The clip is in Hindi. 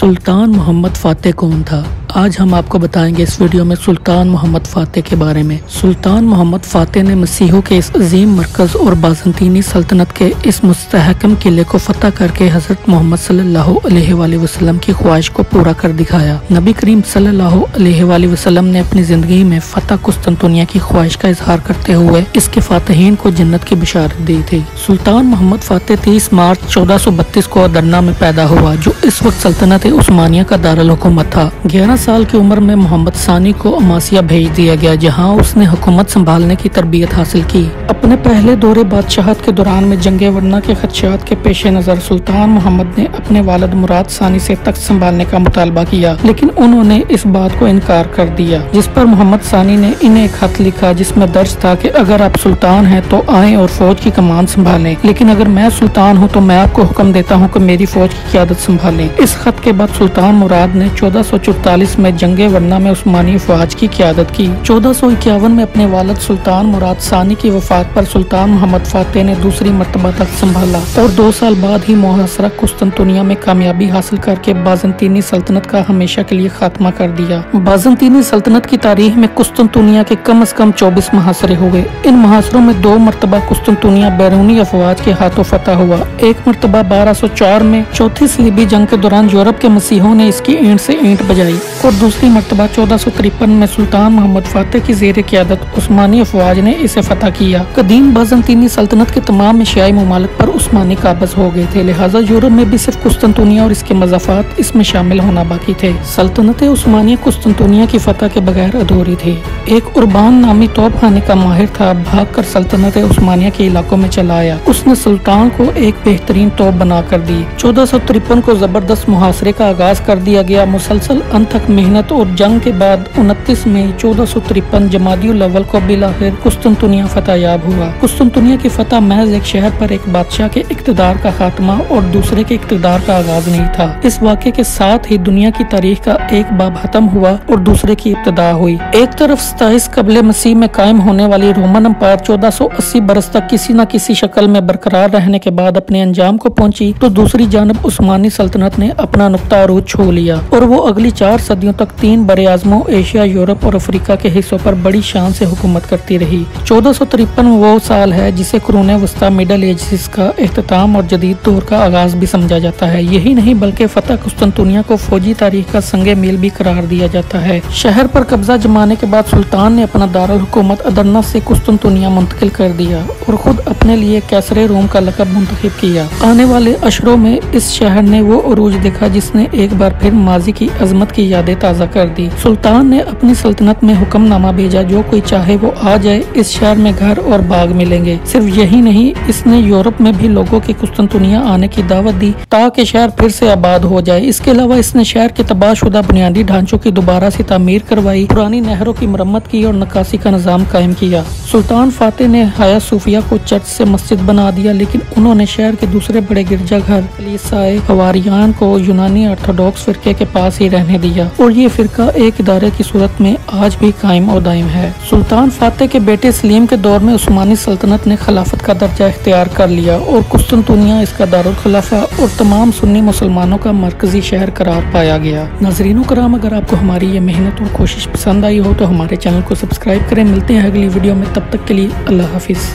सुल्तान मोहम्मद फ़ातेह कौन था? आज हम आपको बताएंगे इस वीडियो में सुल्तान मोहम्मद फ़ातेह के बारे में। सुल्तान मोहम्मद फ़ातेह ने मसीहों के इस अजीम मरकज़ और बाज़ंतीनी सल्तनत के इस मुस्तहकम किले को फतह करके हज़रत मोहम्मद सल्लल्लाहु अलैहि वसल्लम की ख्वाहिश को पूरा कर दिखाया। नबी करीम सल्लल्लाहु अलैहि वसल्लम ने अपनी ज़िंदगी में फतह कुस्तुनतुनिया की ख्वाहिश का इजहार करते हुए इसके फातहीन को जन्नत की बिशारत दी थी। सुल्तान मोहम्मद फ़ातेह 30 मार्च 1432 को अदन्ना में पैदा हुआ, जो इस वक्त सल्तनत उस्मानिया का दारुल हुकूमत था। 11 साल की उम्र में मोहम्मद सानी को अमासिया भेज दिया गया, जहां उसने हुकूमत संभालने की तरबियत हासिल की। अपने पहले दौरे बादशाहत के दौरान में जंगे वरना के खदशात के पेश नज़र सुल्तान मोहम्मद ने अपने वालिद मुराद सानी से तख्त संभालने का मुतालबा किया, लेकिन उन्होंने इस बात को इनकार कर दिया, जिस पर मोहम्मद सानी ने इन्हें एक खत लिखा जिसमें दर्ज था कि अगर आप सुल्तान हैं तो आए और फौज की कमान संभालें, लेकिन अगर मैं सुल्तान हूं तो मैं आपको हुक्म देता हूं कि मेरी फौज की क़यादत संभालें। इस खत के बाद सुल्तान मुराद ने 1444 में जंगे वरना में उस्मानी फौज की क़यादत की। 1451 में अपने वालिद सुल्तान मुराद सानी की वफात पर सुल्तान मोहम्मद फ़ातेह ने दूसरी मर्तबा तख्त संभाला और 2 साल बाद ही मुहसरा कुस्तुनतुनिया में कामयाबी हासिल करके बाज़ंतीनी सल्तनत का हमेशा के लिए खात्मा कर दिया। बाज़ंतीनी सल्तनत की तारीख में कुस्तुनतुनिया के कम से कम 24 मुहासरे हुए। इन मुहासरों में 2 मरतबा कुस्तुनतुनिया बैरूनी अफवाज के हाथों फतह हुआ। एक मरतबा 1204 में चौथी सलीबी जंग के दौरान यूरोप के मसीहों ने इसकी ईंट से ईंट बजाई और दूसरी मरतबा 1453 में सुल्तान मोहम्मद फ़ातेह की ज़ेर क़यादत उस्मानी अफवाज ने इसे फतह किया। कदीम बाज़ंतीनी सल्तनत के तमाम एशियाई ममालिक पर उस्मानी काबज़ हो गए थे, लिहाजा यूरोप में भी सिर्फ कुस्तुनतुनिया और इसके मज़ाफ़ात इसमें शामिल होना बाकी थे। सल्तनत उस्मानिया कुस्तुनतुनिया की फतह के बगैर अधूरी थी। एक उर्बान नामी तोप खाने का माहिर था, भाग कर सल्तनत उस्मानिया के इलाकों में चला आया। उसने सुल्तान को एक बेहतरीन तोप बना कर दी। 1453 को जबरदस्त मुहासरे का आगाज कर दिया गया। मुसलसल अनथक मेहनत और जंग के बाद 29 मई 1453 जमादियुल अव्वल को बिलाखिर कुस्तुनतुनिया फतह याब हुआ। कुस्तुनतुनिया की फतह महज एक शहर पर एक बादशाह के इक़्तिदार का खात्मा और दूसरे के इक़्तिदार का आगाज नहीं था। इस वाक़े के साथ ही दुनिया की तारीख का एक बाब खत्म हुआ और दूसरे की इब्तिदा हुई। एक तरफ 27 कबले मसीह में कायम होने वाली रोमन अम्पायर 1480 बरस तक किसी न किसी शक्ल में बरकरार रहने के बाद अपने अंजाम को पहुंची, तो दूसरी जानब उस्मानी सल्तनत ने अपना नुक्ता अरूज छू लिया और वो अगली 4 सदियों तक 3 बरे-आज़मों एशिया, यूरोप और अफ्रीका के हिस्सों पर बड़ी शान से हुकूमत करती रही। 1453 वो साल है जिसे कुरून वस्ता मिडल एजेस का इख्तिताम और जदीद दौर का आगाज भी समझा जाता है। यही नहीं बल्कि फतह कुस्तुनतुनिया को फौजी तारीख का संगे मील भी करार दिया जाता है। शहर पर कब्जा जमाने के बाद सुल्तान ने अपना दारुल हुकूमत अदन्ना से कुस्तुनतुनिया मुंतकिल कर दिया और खुद अपने लिए कैसरे रोम का लक़ब मुंतखब किया। आने वाले अशरों में इस शहर ने वो उरूज देखा जिसने एक बार फिर माजी की अजमत की यादें ताज़ा कर दी। सुल्तान ने अपनी सल्तनत में हुक्मनामा भेजा, जो कोई चाहे वो आ जाए, इस शहर में घर और बाग मिलेंगे। सिर्फ यही नहीं, इसने यूरोप में भी लोगों की कुस्तुनतुनिया आने की दावत दी ताकि शहर फिर से आबाद हो जाए। इसके अलावा इसने शहर के तबाहशुदा बुनियादी ढांचों की दोबारा से तामीर करवाई, पुरानी नहरों की मरम्मत की और नक्काशी का निज़ाम कायम किया। सुल्तान फ़ातेह ने हया सूफिया को चर्च से मस्जिद बना दिया, लेकिन उन्होंने शहर के दूसरे बड़े गिरजाघर कलीसियाए हवारियान को यूनानी ऑर्थोडॉक्स फिरके के पास ही रहने दिया और ये फिरका एक इदारे की सूरत में आज भी कायम और दायम है। सुल्तान फ़ातेह के बेटे सलीम के दौर में उस्मानी सल्तनत ने खिलाफत का दर्जा इख्तियार कर लिया और कुस्तुनतुनिया इसका दारुल खिलाफा और तमाम सुन्नी मुसलमानों का मरकजी शहर करार पाया गया। नाज़रीनों कराम, अगर आपको हमारी ये मेहनत और कोशिश पसंद आई हो तो हमारे चैनल को सब्सक्राइब करें। मिलते हैं अगली वीडियो में, तब तक के लिए अल्लाह हाफिज़।